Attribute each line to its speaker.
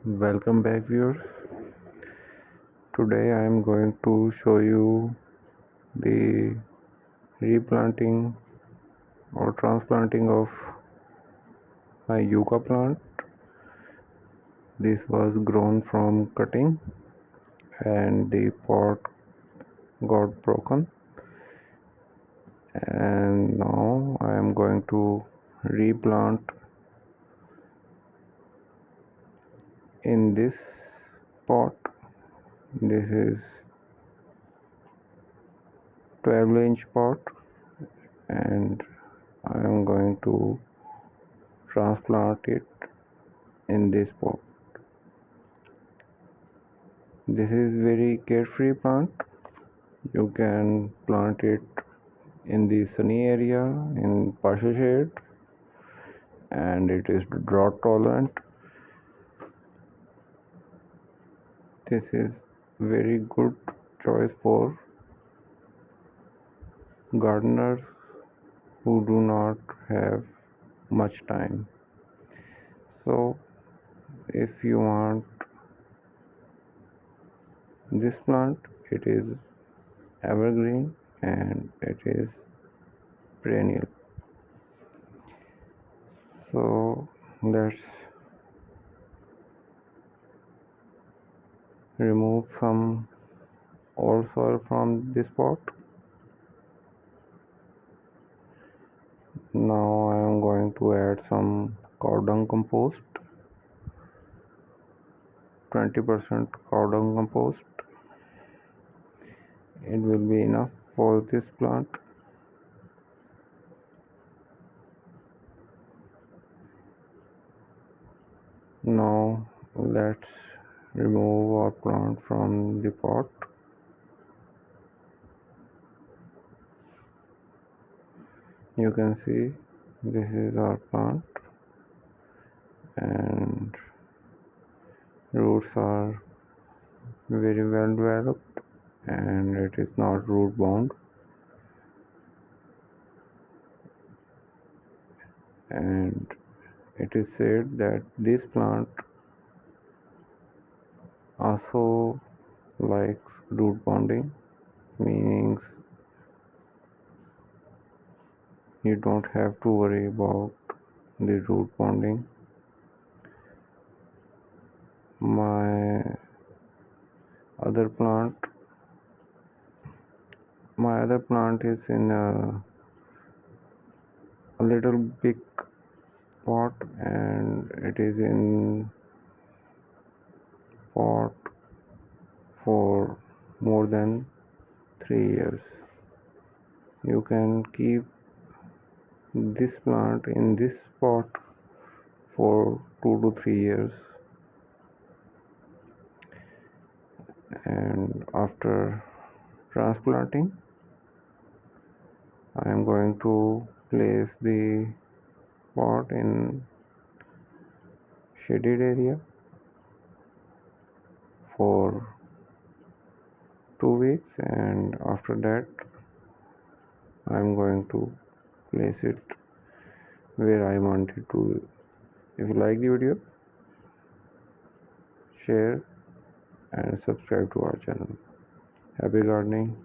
Speaker 1: Welcome back, viewers. Today I am going to show you the replanting or transplanting of my yucca plant. This was grown from cutting and the pot got broken, and now I am going to replant in this pot. This is 12-inch pot, and I am going to transplant it in this pot. This is very carefree plant. You can plant it in the sunny area in partial shade, and it is drought tolerant. This is very good choice for gardeners who do not have much time. So if you want this plant, it is evergreen and it is perennial. So let's remove some old soil from this pot. Now I am going to add some cow dung compost, 20% cow dung compost. It will be enough for this plant. Now let's remove our plant from the pot. You can see this is our plant, and roots are very well developed and it is not root bound, and it is said that this plant also likes root bonding, meaning you don't have to worry about the root bonding. My other plant is in a little big pot, and it is in pot for more than 3 years. You can keep this plant in this pot for 2 to 3 years, and after transplanting I am going to place the pot in shaded area for 2 weeks, and after that I am going to place it where I want it to. If you like the video, share and subscribe to our channel. Happy gardening.